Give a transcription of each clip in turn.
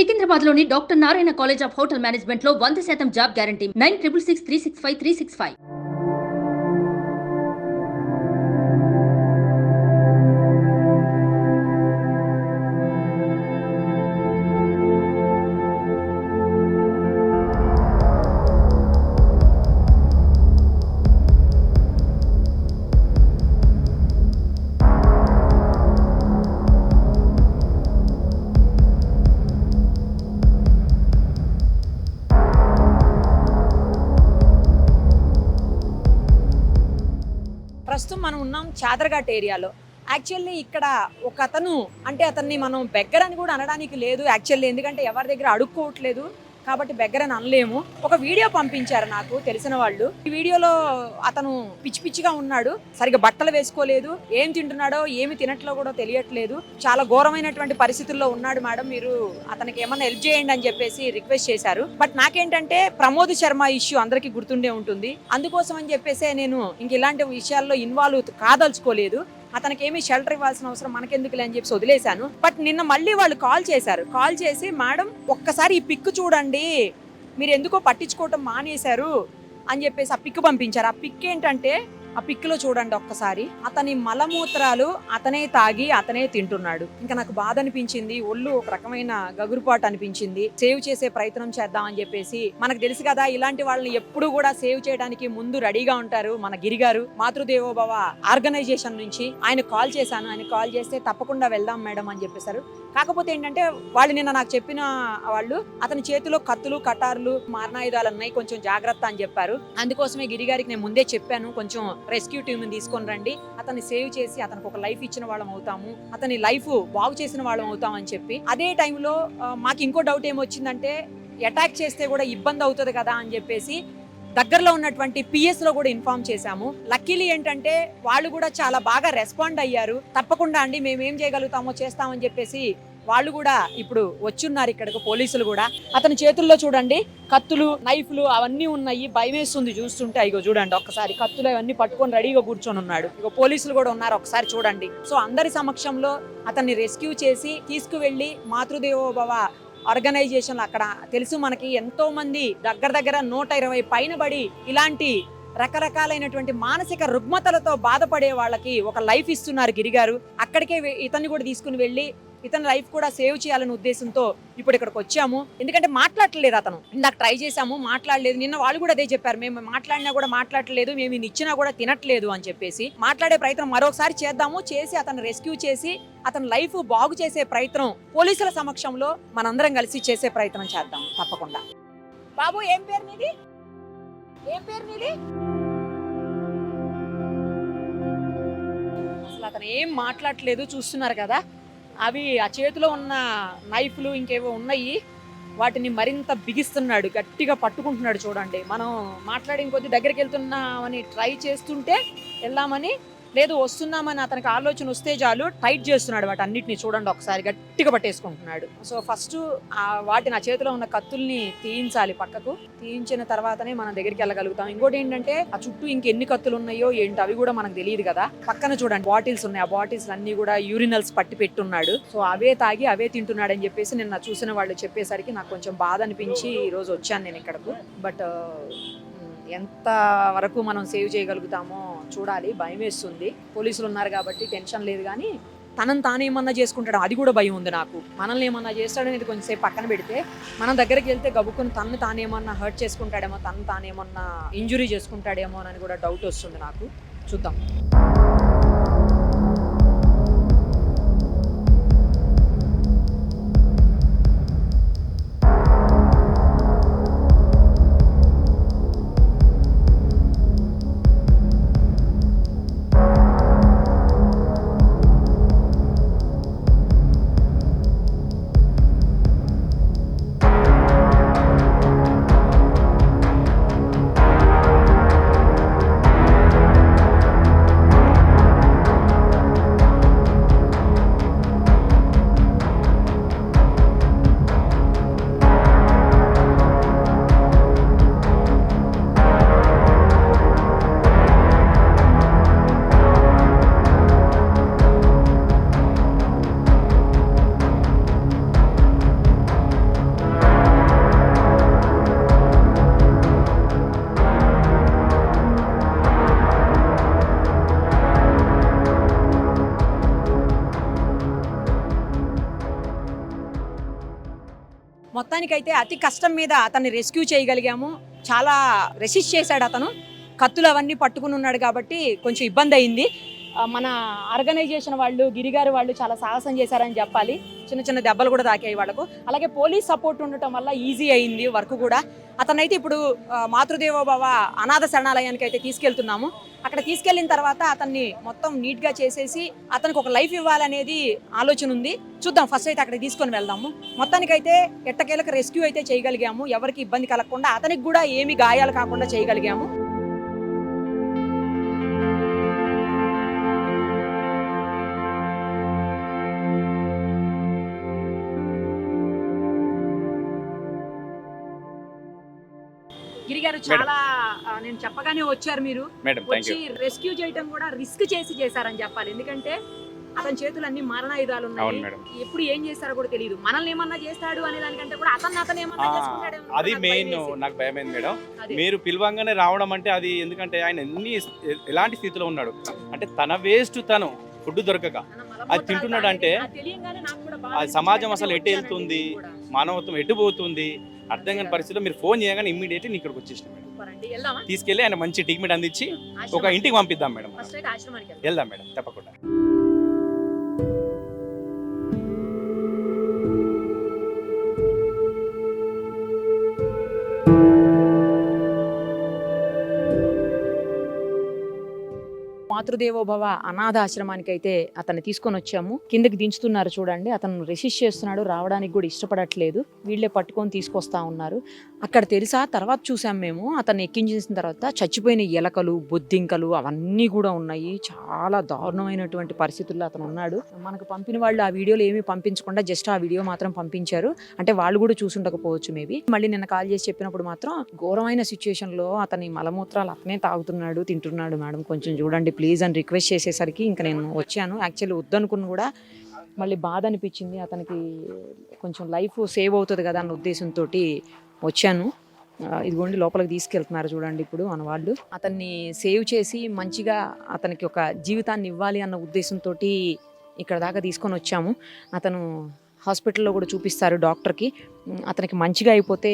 సికింద్రాబాద్లోని doctor Narayana college of hotel మేనేజ్మెంట్లో 100% job guarantee 966365 ప్రస్తుతం మనం ఉన్నాం చాదర్ఘాట్ ఏరియాలో. యాక్చువల్లీ ఇక్కడ ఒక అతను అంటే అతన్ని మనం బెగ్గర్ అని కూడా అనడానికి లేదు యాక్చువల్లీ, ఎందుకంటే ఎవరి దగ్గర అడుక్కోవట్లేదు కాబట్టి బెగ్గర్ అని అనలేము. ఒక వీడియో పంపించారు నాకు తెలిసిన వాళ్ళు. ఈ వీడియోలో అతను పిచ్చి పిచ్చిగా ఉన్నాడు, సరిగ్గా బట్టలు వేసుకోలేదు, ఏం తింటున్నాడో ఏమి తినట్లో కూడా తెలియట్లేదు, చాలా ఘోరమైనటువంటి పరిస్థితుల్లో ఉన్నాడు మేడం, మీరు అతనికి ఏమన్నా హెల్ప్ చేయండి అని చెప్పేసి రిక్వెస్ట్ చేశారు. బట్ నాకేంటంటే ప్రమోద్ శర్మ ఇష్యూ అందరికీ గుర్తుండే ఉంటుంది, అందుకోసం అని చెప్పేసి నేను ఇంక ఇలాంటి విషయాల్లో ఇన్వాల్వ్ కాదలుచుకోలేదు. అతనికి ఏమీ షెల్టర్ ఇవ్వాల్సిన అవసరం మనకెందుకులే అని చెప్పి వదిలేశాను. బట్ నిన్న మళ్ళీ వాళ్ళు కాల్ చేశారు. కాల్ చేసి మేడం ఒక్కసారి ఈ పిక్ చూడండి, మీరు ఎందుకో పట్టించుకోవటం మానేశారు అని చెప్పేసి ఆ పిక్ పంపించారు. ఆ పిక్ ఏంటంటే ఆ పిక్లో చూడండి ఒక్కసారి, అతని మలమూత్రాలు అతనే తాగి అతనే తింటున్నాడు. ఇంకా నాకు బాధ అనిపించింది, ఒళ్ళు ఒక రకమైన గగురుపాటు అనిపించింది. సేవ్ చేసే ప్రయత్నం చేద్దామని చెప్పేసి, మనకు తెలుసు కదా ఇలాంటి వాళ్ళని ఎప్పుడు కూడా సేవ్ చేయడానికి ముందు రెడీగా ఉంటారు మన గిరిగారు. మాతృదేవోభవ ఆర్గనైజేషన్ నుంచి ఆయన కాల్ చేశాను. ఆయన కాల్ చేస్తే తప్పకుండా వెళ్దాం మేడం అని చెప్పేశారు. కాకపోతే ఏంటంటే వాళ్ళు నిన్న నాకు చెప్పిన వాళ్ళు అతని చేతిలో కత్తులు కటార్లు మారణాయుధాలు ఉన్నాయి, కొంచెం జాగ్రత్త అని చెప్పారు. అందుకోసమే గిరిగారికి నేను ముందే చెప్పాను, కొంచెం రెస్క్యూ టీమ్ తీసుకొని రండి, అతన్ని సేవ్ చేసి అతనికి ఒక లైఫ్ ఇచ్చిన వాళ్ళం అవుతాము, అతని లైఫ్ బాగు చేసిన వాళ్ళం అవుతాం అని చెప్పి. అదే టైంలో మాకు ఇంకో డౌట్ ఏమొచ్చిందంటే అటాక్ చేస్తే కూడా ఇబ్బంది అవుతుంది కదా అని చెప్పేసి దగ్గరలో ఉన్నటువంటి పిఎస్ లో కూడా ఇన్ఫార్మ్ చేశాము. లక్కీలీ ఏంటంటే వాళ్ళు కూడా చాలా బాగా రెస్పాండ్ అయ్యారు. తప్పకుండా అండి మేమేం చేయగలుగుతామో చేస్తామని చెప్పేసి వాళ్ళు కూడా ఇప్పుడు వచ్చున్నారు ఇక్కడికి. పోలీసులు కూడా అతని చేతుల్లో చూడండి కత్తులు నైఫ్లు అవన్నీ ఉన్నాయి, భయం వేస్తుంది చూస్తుంటే. ఇగో చూడండి ఒక్కసారి కత్తులు అవన్నీ పట్టుకొని రెడీగా కూర్చొని ఉన్నాడు. ఇగో పోలీసులు కూడా ఉన్నారు, ఒకసారి చూడండి. సో అందరి సమక్షంలో అతన్ని రెస్క్యూ చేసి తీసుకువెళ్లి మాతృదేవోభవ ఆర్గనైజేషన్ అక్కడ తెలుసు మనకి ఎంతో మంది దగ్గర 120 పైన పడి ఇలాంటి రకరకాలైనటువంటి మానసిక రుగ్మతలతో బాధపడే వాళ్ళకి ఒక లైఫ్ ఇస్తున్నారు గిరిగారు. అక్కడికే ఇతన్ని కూడా తీసుకుని వెళ్ళి ఇతని లైఫ్ కూడా సేవ్ చేయాలనే ఉద్దేశంతో ఇప్పుడు ఇక్కడికి వచ్చాము. ఎందుకంటే మాట్లాడలేదు అతను, ఇందాక ట్రై చేశాము మాట్లాడలేదు. నిన్న వాళ్ళు కూడా అదే చెప్పారు, మేము మాట్లాడినా కూడా మాట్లాడలేదు, మేము ఇది ఇచ్చినా కూడా తినట్లేదు అని చెప్పేసి. మాట్లాడే ప్రయత్నం మరొకసారి చేద్దాము, చేసి అతను రెస్క్యూ చేసి అతని లైఫ్ బాగు చేసే ప్రయత్నం పోలీసుల సమక్షంలో మనందరం కలిసి చేసే ప్రయత్నం చేద్దాం తప్పకుండా. బాబు ఏం పేరు నీది? ఏం పేరు నీది? అసలు అతను ఏం మాట్లాడలేదు, చూస్తున్నారు కదా. అవి ఆ చేతిలో ఉన్న నైఫ్లు ఇంకేవో ఉన్నాయి, వాటిని మరింత బిగిస్తున్నాడు, గట్టిగా పట్టుకుంటున్నాడు. చూడండి మనం మాట్లాడిన కొద్ది దగ్గరికి వెళ్తున్నామని ట్రై చేస్తుంటే వెళ్దామని లేదు, వస్తున్నామని అతనికి ఆలోచన వస్తే చాలు టైట్ చేస్తున్నాడు వాటి అన్నిటిని. చూడండి ఒకసారి గట్టిగా పట్టేసుకుంటున్నాడు. సో ఫస్ట్ వాటి నా చేతిలో ఉన్న కత్తుల్ని తీయించాలి, పక్కకు తీయించిన తర్వాతనే మనం దగ్గరికి వెళ్ళగలుగుతాం. ఇంకోటి ఏంటంటే ఆ చుట్టూ ఇంకెన్ని కత్తులు ఉన్నాయో ఏంటి అవి కూడా మనకు తెలియదు కదా. పక్కన చూడండి బాటిల్స్ ఉన్నాయి, ఆ బాటిల్స్ అన్ని కూడా యూరినల్స్ పట్టి పెట్టున్నాడు. సో అవే తాగి అవే తింటున్నాడు అని చెప్పేసి నిన్న చూసిన వాళ్ళు చెప్పేసరికి నాకు కొంచెం బాధ అనిపించి ఈ రోజు వచ్చాను నేను ఇక్కడకు. బట్ ఎంత వరకు మనం సేవ్ చేయగలుగుతామో చూడాలి, భయం వేస్తుంది. పోలీసులు ఉన్నారు కాబట్టి టెన్షన్ లేదు, కానీ తనని తానేమన్నా చేసుకుంటాడు అది కూడా భయం ఉంది నాకు. మనల్ని ఏమన్నా చేస్తాడనేది కొంచెంసేపు పక్కన పెడితే, మనం దగ్గరికి వెళ్తే గబుక్కుని తనని తానేమన్నా హర్ట్ చేసుకుంటాడేమో, తనని తానేమన్నా ఇంజురీ చేసుకుంటాడేమో అని కూడా డౌట్ వస్తుంది నాకు. చూద్దాం. మొత్తానికైతే అతి కష్టం మీద అతన్ని రెస్క్యూ చేయగలిగాము. చాలా రెసిస్ట్ చేశాడు అతను. కత్తులు అవన్నీ పట్టుకుని ఉన్నాడు కాబట్టి కొంచెం ఇబ్బంది అయింది. మన ఆర్గనైజేషన్ వాళ్ళు, గిరిగారు వాళ్ళు చాలా సాహసం చేశారని చెప్పాలి. చిన్న చిన్న దెబ్బలు కూడా తాకాయి వాళ్ళకు. అలాగే పోలీస్ సపోర్ట్ ఉండటం వల్ల ఈజీ అయింది వర్క్ కూడా. అతనైతే ఇప్పుడు మాతృదేవోభవ అనాథ శరణాలయానికి అయితే తీసుకెళ్తున్నాము. అక్కడ తీసుకెళ్లిన తర్వాత అతన్ని మొత్తం నీట్గా చేసేసి అతనికి ఒక లైఫ్ ఇవ్వాలనేది ఆలోచన ఉంది. చూద్దాం, ఫస్ట్ అయితే అక్కడికి తీసుకొని వెళ్దాము. మొత్తానికైతే ఎట్టకేలకు రెస్క్యూ అయితే చేయగలిగాము. ఎవరికి ఇబ్బంది కలగకుండా, అతనికి కూడా ఏమి గాయాలు కాకుండా చేయగలిగాము. గిరిగారు చాలా నేను చెప్పగానే వచ్చారు మీరు. వచ్చి రెస్క్యూ చేయడం కూడా రిస్క్ చేశారని చెప్పాలి. ఎందుకంటే అతని చేతులు అన్ని మరణాయుధాలు ఉన్నాయి. ఎప్పుడు ఏం చేస్తారో కూడా తెలియదు. మనల్ని ఏమన్నా చేస్తాడు అనే దానికంటే కూడా అతను ఏమన్నా చేసుకుంటాడు. అది మెయిన్ నాకు భయమైంది మేడం. మీరు పిలవంగానే రావడం అంటే అది ఎందుకంటే ఆయన ఎలాంటి స్థితిలో ఉన్నాడు అంటే తన వేస్ట్ తను ఫుడ్ దొరకక అది తింటున్నాడు అంటే అది సమాజం అసలు ఎటు వెళ్తుంది, మానవత్వం ఎటు పోతుంది అర్థం కాని పరిస్థితిలో మీరు ఫోన్ చేయగానే ఇమ్మీడియట్లీ నీ ఇక్కడికి వచ్చేసిన మేడం. తీసుకెళ్ళి ఆయన మంచి ట్రీట్మెంట్ అందించి ఒక ఇంటికి పంపిద్దాం మేడం. వెళ్దాం మేడం, తప్పకుండా. మాతృదేవోభవ అనాథ ఆశ్రమానికి అయితే అతన్ని తీసుకొని వచ్చాము. కిందకి దించుతున్నారు చూడండి. అతను రెసిస్ట్ చేస్తున్నాడు, రావడానికి కూడా ఇష్టపడట్లేదు. వీళ్ళే పట్టుకొని తీసుకొస్తా ఉన్నారు. అక్కడ తెలుసా తర్వాత చూసాం మేము. అతన్ని ఎక్కించిన తర్వాత చచ్చిపోయిన ఎలకలు, బొద్దింకలు అవన్నీ కూడా ఉన్నాయి. చాలా దారుణమైనటువంటి పరిస్థితుల్లో అతను ఉన్నాడు. మనకు పంపిన వాళ్ళు ఆ వీడియోలు ఏమీ పంపించకుండా జస్ట్ ఆ వీడియో మాత్రం పంపించారు. అంటే వాళ్ళు కూడా చూసుండకపోవచ్చు మేబీ. మళ్ళీ నిన్న కాల్ చేసి చెప్పినప్పుడు మాత్రం ఘోరమైన సిచ్యువేషన్ లో అతని మలమూత్రాలు అతనే తాగుతున్నాడు, తింటున్నాడు. మేడం కొంచెం చూడండి ప్లీజ్ అని రిక్వెస్ట్ చేసేసరికి ఇంకా నేను వచ్చాను. యాక్చువల్లీ వద్దనుకుని కూడా మళ్ళీ బాధ అనిపించింది. అతనికి కొంచెం లైఫ్ సేవ్ అవుతుంది కదా అన్న ఉద్దేశంతో వచ్చాను. ఇదిగోండి లోపలికి తీసుకెళ్తున్నారు చూడండి ఇప్పుడు మన వాళ్ళు. అతన్ని సేవ్ చేసి మంచిగా అతనికి ఒక జీవితాన్ని ఇవ్వాలి అన్న ఉద్దేశంతో ఇక్కడ దాకా తీసుకొని వచ్చాము. అతను హాస్పిటల్లో కూడా చూపిస్తారు డాక్టర్కి. అతనికి మంచిగా అయిపోతే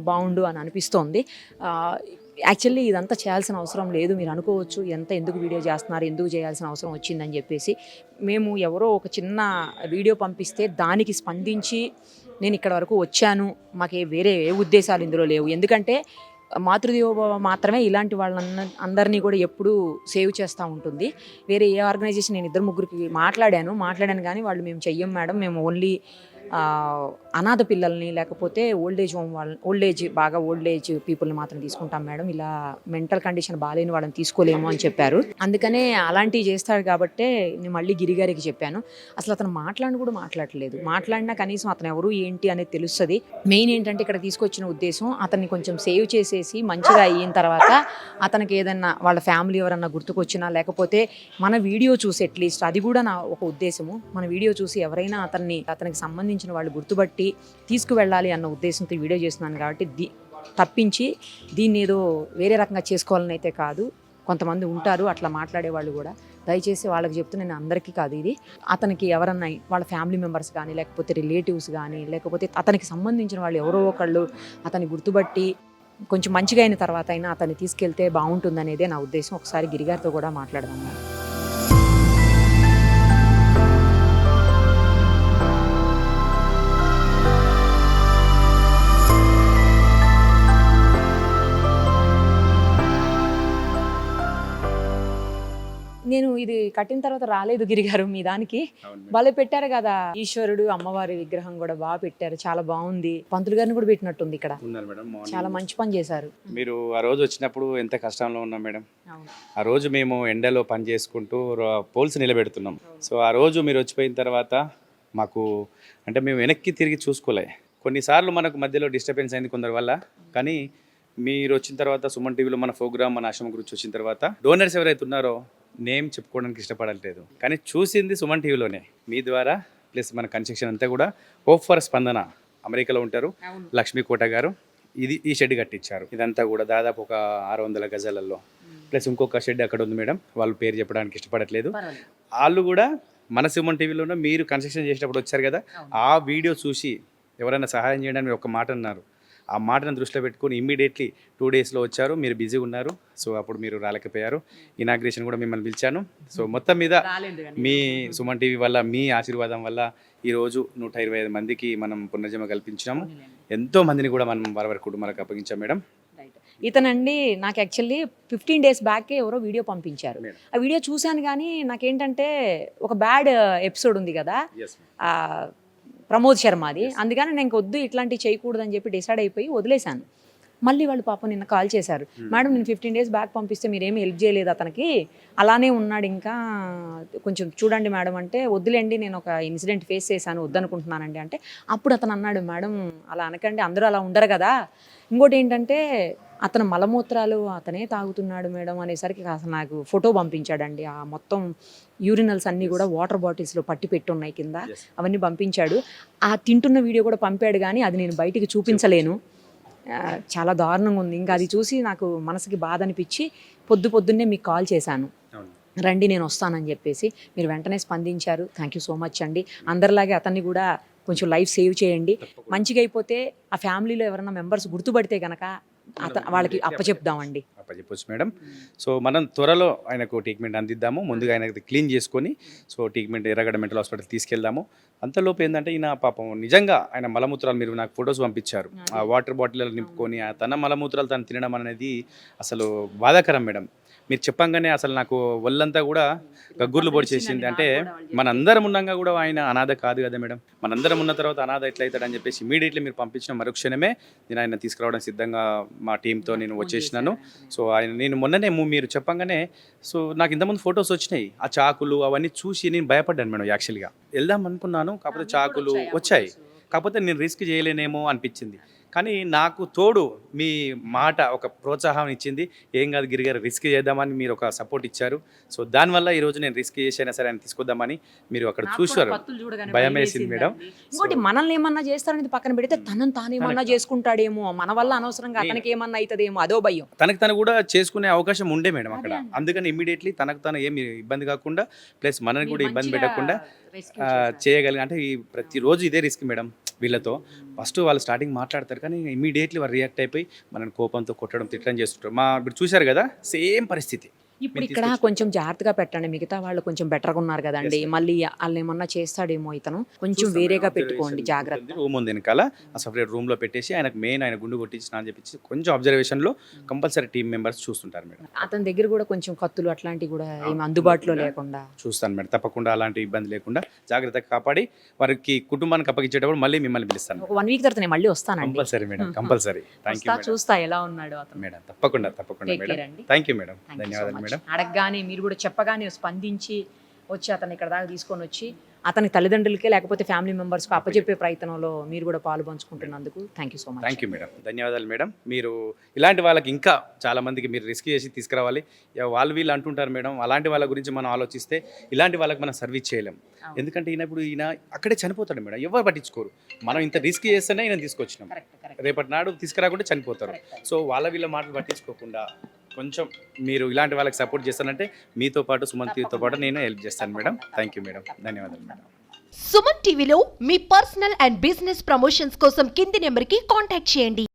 బాగుండు అని అనిపిస్తోంది. యాక్చువల్లీ ఇదంతా చేయాల్సిన అవసరం లేదు. మీరు అనుకోవచ్చు ఎందుకు వీడియో చేస్తున్నారు, ఎందుకు చేయాల్సిన అవసరం వచ్చిందని చెప్పేసి. మేము ఎవరో ఒక చిన్న వీడియో పంపిస్తే దానికి స్పందించి నేను ఇక్కడ వరకు వచ్చాను. మాకే వేరే ఏ ఉద్దేశాలు ఇందులో లేవు. ఎందుకంటే మాతృదేవోభవ మాత్రమే ఇలాంటి అందరినీ కూడా ఎప్పుడూ సేవ్ చేస్తూ ఉంటుంది. వేరే ఏ ఆర్గనైజేషన్ నేను 2-3 మాట్లాడాను కానీ వాళ్ళు మేము చెయ్యం మేడం, మేము ఓన్లీ అనాథ పిల్లల్ని లేకపోతే ఓల్డ్ ఏజ్ పీపుల్ని మాత్రం తీసుకుంటాం మేడం. ఇలా మెంటల్ కండిషన్ బాగాలేని వాళ్ళని తీసుకోలేము అని చెప్పారు. అందుకనే అలాంటివి చేస్తాడు కాబట్టే నేను మళ్ళీ గిరిగారికి చెప్పాను. అసలు అతను మాట్లాడట్లేదు. మాట్లాడినా కనీసం అతను ఎవరు ఏంటి అనేది తెలుస్తుంది. మెయిన్ ఏంటంటే ఇక్కడ తీసుకొచ్చిన ఉద్దేశం అతన్ని కొంచెం సేవ్ చేసేసి మంచిగా అయిన తర్వాత అతనికి ఏదన్నా వాళ్ళ ఫ్యామిలీ ఎవరన్నా గుర్తుకొచ్చినా లేకపోతే మన వీడియో చూసి అట్లీస్ట్ అది కూడా నా ఒక ఉద్దేశము. మన వీడియో చూసి ఎవరైనా అతనికి సంబంధించిన వాళ్ళు గుర్తుపట్టి తీసుకువెళ్ళాలి అన్న ఉద్దేశంతో వీడియో చేస్తున్నాను కాబట్టి తప్పించి దీన్ని ఏదో వేరే రకంగా చేసుకోవాలని అయితే కాదు. కొంతమంది ఉంటారు అట్లా మాట్లాడే వాళ్ళు కూడా. దయచేసి వాళ్ళకి చెప్తూ నేను అందరికీ కాదు, ఇది అతనికి ఎవరన్నా వాళ్ళ ఫ్యామిలీ మెంబర్స్ కానీ లేకపోతే రిలేటివ్స్ కానీ లేకపోతే అతనికి సంబంధించిన వాళ్ళు ఎవరో ఒకళ్ళు అతన్ని గుర్తుపట్టి కొంచెం మంచిగా అయిన తర్వాత అయినా అతన్ని తీసుకెళ్తే బాగుంటుంది అనేదే నా ఉద్దేశం. ఒకసారి గిరిగారితో కూడా మాట్లాడదాం. నేను ఇది కట్టిన తర్వాత రాలేదు గిరిగారు మీ దానికి. భలే పెట్టారు కదా, ఈశ్వరుడు అమ్మవారి విగ్రహం కూడా బాగా పెట్టారు, చాలా బాగుంది. పంతులు గారిని కూడా పెట్టినట్టుంది ఇక్కడ. చాలా మంచి పని చేశారు. మీరు ఆ రోజు వచ్చినప్పుడు ఎంత కష్టంలో ఉన్నాం మేడం. ఆ రోజు మేము ఎండలో పని చేసుకుంటూ పోల్స్ నిలబెడుతున్నాం. సో ఆ రోజు మీరు వచ్చిపోయిన తర్వాత మాకు అంటే మేము వెనక్కి తిరిగి చూసుకోలే. కొన్నిసార్లు మనకు మధ్యలో డిస్టర్బెన్స్ అయింది కొందరి వల్ల. కానీ మీరు వచ్చిన తర్వాత సుమన్ టీవీలో మన ప్రోగ్రామ్ మన ఆశ్రమం గురించి వచ్చిన తర్వాత డోనర్స్ ఎవరైతే ఉన్నారో నేమ్ చెప్పుకోవడానికి ఇష్టపడట్లేదు, కానీ చూసింది సుమన్ టీవీలోనే మీ ద్వారా. ప్లస్ మన కన్స్ట్రక్షన్ అంతా కూడా హోప్ ఫర్ స్పందన అమెరికాలో ఉంటారు లక్ష్మీ కోట గారు ఈ షెడ్ కట్టించారు. ఇదంతా కూడా దాదాపు ఒక 600 గజాలలో. ప్లస్ ఇంకొక షెడ్ అక్కడ ఉంది మేడం, వాళ్ళు పేరు చెప్పడానికి ఇష్టపడట్లేదు. వాళ్ళు కూడా మన సుమన్ టీవీలోనే మీరు కన్స్ట్రక్షన్ చేసేటప్పుడు వచ్చారు కదా, ఆ వీడియో చూసి ఎవరైనా సహాయం చేయడానికి మీరు ఒక మాట అన్నారు. ఆ మాటను దృష్టిలో పెట్టుకొని ఇమ్మీడియట్లీ 2 డేస్లో వచ్చారు. మీరు బిజీగా ఉన్నారు, సో అప్పుడు మీరు రాలేకపోయారు. ఇనాగ్రేషన్ కూడా మిమ్మల్ని పిలిచాను. సో మొత్తం మీద మీ సుమన్ టీవీ వల్ల, మీ ఆశీర్వాదం వల్ల ఈరోజు 125 మందికి మనం పునర్జన్మ కల్పించాము. ఎంతో మందిని కూడా మనం వారి కుటుంబాలకు అప్పగించాం మేడం. ఇతనండి నాకు యాక్చువల్లీ 15 డేస్ బ్యాకే ఎవరో వీడియో పంపించారు. ఆ వీడియో చూశాను కానీ నాకేంటంటే ఒక బ్యాడ్ ఎపిసోడ్ ఉంది కదా ప్రమోద్ శర్మది, అందుకని నేను వద్దు ఇట్లాంటివి చేయకూడదని చెప్పి డిసైడ్ అయిపోయి వదిలేశాను. మళ్ళీ వాళ్ళు పాపం నిన్న కాల్ చేశారు, మేడం నేను 15 డేస్ బ్యాక్ పంపిస్తే మీరేమీ హెల్ప్ చేయలేదు అతనికి, అలానే ఉన్నాడు ఇంకా కొంచెం చూడండి మేడం అంటే, వద్దులేండి నేను ఒక ఇన్సిడెంట్ ఫేస్ చేశాను వద్దనుకుంటున్నానండి అంటే, అప్పుడు అతను అన్నాడు మేడం అలా అనకండి అందరూ అలా ఉండరు కదా. ఇంకోటి ఏంటంటే అతను మలమూత్రాలు అతనే తాగుతున్నాడు మేడం అనేసరికి అసలు నాకు ఫోటో పంపించాడండి. ఆ మొత్తం యూరినల్స్ అన్నీ కూడా వాటర్ బాటిల్స్లో పట్టి పెట్టి ఉన్నాయి కింద, అవన్నీ పంపించాడు. ఆ తింటున్న వీడియో కూడా పంపాడు కానీ అది నేను బయటికి చూపించలేను, చాలా దారుణంగా ఉంది. ఇంకా అది చూసి నాకు మనసుకి బాధ అనిపించి పొద్దున్నే మీకు కాల్ చేశాను, రండి నేను వస్తానని చెప్పేసి. మీరు వెంటనే స్పందించారు, థ్యాంక్ యూ సో మచ్ అండి. అందరిలాగే అతన్ని కూడా కొంచెం లైఫ్ సేవ్ చేయండి. మంచిగా అయిపోతే ఆ ఫ్యామిలీలో ఎవరైనా మెంబర్స్ గుర్తుపడితే కనుక వాళ్ళకి అప్పచెప్దామండి. అప్పచెప్పొచ్చు మేడం. సో మనం త్వరలో ఆయనకు ట్రీట్మెంట్ అందిద్దాము. ముందుగా ఆయనకి క్లీన్ చేసుకొని సో ట్రీట్మెంట్ ఎర్రగడ్డ మెంటల్ హాస్పిటల్ తీసుకెళ్దాము. అంతలోపు ఏంటంటే ఈయన పాపం నిజంగా ఆయన మలమూత్రాలు మీరు నాకు ఫొటోస్ పంపించారు, ఆ వాటర్ బాటిల్ నింపుకొని తన మలమూత్రాలు తను తినడం అనేది అసలు బాధాకరం మేడం. మీరు చెప్పంగానే అసలు నాకు ఒళ్ళంతా కూడా గగ్గుర్లు పొడిచేసింది. అంటే మనందరం ఉన్నాగా కూడా ఆయన అనాథ కాదు కదా మేడం, మనందరం ఉన్న తర్వాత అనాథ ఎట్లయితాడని చెప్పేసి ఇమీడియట్లీ మీరు పంపించిన మరుక్షణమే నేను ఆయన తీసుకురావడం సిద్ధంగా మా టీంతో నేను వచ్చేసినాను. సో నేను మొన్ననే మీరు చెప్పంగానే సో నాకు ఇంతకుముందు ఫొటోస్ వచ్చినాయి, ఆ చాకులు అవన్నీ చూసి నేను భయపడ్డాను మేడం. యాక్చువల్గా వెళ్దాం అనుకున్నాను, కాకపోతే చాకులు వచ్చాయి, కాకపోతే నేను రిస్క్ చేయలేనేమో అనిపించింది. కానీ నాకు తోడు మీ మాట ఒక ప్రోత్సాహం ఇచ్చింది, ఏం కాదు గిరిగారు రిస్క్ చేద్దామని మీరు ఒక సపోర్ట్ ఇచ్చారు. సో దానివల్ల ఈరోజు నేను రిస్క్ చేసైనా సరే ఆయన తీసుకొద్దామని మీరు అక్కడ చూశారు, భయం వేసింది మేడం. ఇంకోటి మనల్ని ఏమన్నా చేస్తారనేది పక్కన పెడితే తనను తానేమన్నా చేసుకుంటాడేమో, మన వల్ల అనవసరంగా అతనికి ఏమన్నా అవుతుందేమో అదో భయం. తనకు తను కూడా చేసుకునే అవకాశం ఉండే మేడం అక్కడ, అందుకని ఇమ్మీడియట్లీ తనకు తను ఏమి ఇబ్బంది కాకుండా ప్లస్ మనని కూడా ఇబ్బంది పెట్టకుండా చేయగలిగి. అంటే ఈ ప్రతిరోజు ఇదే రిస్క్ మేడం వీళ్ళతో. ఫస్ట్ వాళ్ళు స్టార్టింగ్ మాట్లాడతారు కానీ ఇమీడియట్లీ వాళ్ళు రియాక్ట్ అయిపోయి మనని కోపంతో కొట్టడం తిట్టడం చేస్తుంటారు. ఇప్పుడు చూశారు కదా సేమ్ పరిస్థితి. ఇప్పుడు ఇక్కడ కొంచెం జాగ్రత్తగా పెట్టండి, మిగతా వాళ్ళు కొంచెం బెటర్గా ఉన్నారు కదండి, మళ్ళీ వాళ్ళు ఏమన్నా చేస్తాడేమో ఇతను, కొంచెం వేరేగా పెట్టుకోండి జాగ్రత్త. రూమ్ ఉంది వెనకాల, ఆ సపరేట్ రూమ్ లో పెట్టేసి ఆయనకు మెయిన్ ఆయన గుండు కొట్టించి అని చెప్పి కొంచెం అబ్జర్వేషన్ లో కంపల్సరీ టీమ్ మెంబర్స్ చూస్తుంటారు మేడం. అతని దగ్గర కూడా కొంచెం కత్తులు అట్లాంటివి కూడా ఏమి అందుబాటులో లేకుండా చూస్తాను మేడం. తప్పకుండా అలాంటి ఇబ్బంది లేకుండా జాగ్రత్తగా కాపాడి వారికి కుటుంబానికి అప్పగించేటప్పుడు మళ్ళీ మిమ్మల్ని పిలుస్తాను. ఒక 1 వీక్ తర్వాత నేను మళ్ళీ వస్తానండి. Compulsory madam, compulsory. Thank you. చూస్తా ఎలా ఉన్నాడు అతను మేడం. తప్పకుండా మేడం. థ్యాంక్ యూ మేడం, ధన్యవాదాలు మేడం. అడగగానే మీరు కూడా చెప్పగానే స్పందించి వచ్చి అతను ఇక్కడ దాకా తీసుకొని వచ్చి అతని తల్లిదండ్రులకే లేకపోతే ఫ్యామిలీ మెంబర్స్కి అప్పచెప్పే ప్రయత్నంలో మీరు కూడా పాలు పంచుకుంటున్నందుకు thank you so much. Thank you madam, ధన్యవాదాలు మేడం. మీరు ఇలాంటి వాళ్ళకి ఇంకా చాలా మందికి మీరు రిస్క్ చేసి తీసుకురావాలి. వీళ్ళు అంటుంటారు మేడం, అలాంటి వాళ్ళ గురించి మనం ఆలోచిస్తే ఇలాంటి వాళ్ళకి మనం సర్వీస్ చేయలేం. ఎందుకంటే ఈయన అక్కడే చనిపోతాడు మేడం, ఎవరు పట్టించుకోరు. మనం ఇంత రిస్క్ చేస్తేనే ఈయన తీసుకొచ్చినాం, రేపటి నాడు తీసుకురాకుండా చనిపోతారు. సో వీళ్ళ మాటలు పట్టించుకోకుండా కొంచెం మీరు ఇలాంటి వాళ్ళకి సపోర్ట్ చేస్తానంటే మీతో పాటు సుమన్ టీవీతో పాటు నేను హెల్ప్ చేస్తాను మేడం. థ్యాంక్ యూ మేడం, ధన్యవాదాలు మేడం. సుమన్ టీవీలో మీ పర్సనల్ అండ్ బిజినెస్ ప్రమోషన్స్ కోసం కింది నెంబర్కి కాంటాక్ట్ చేయండి.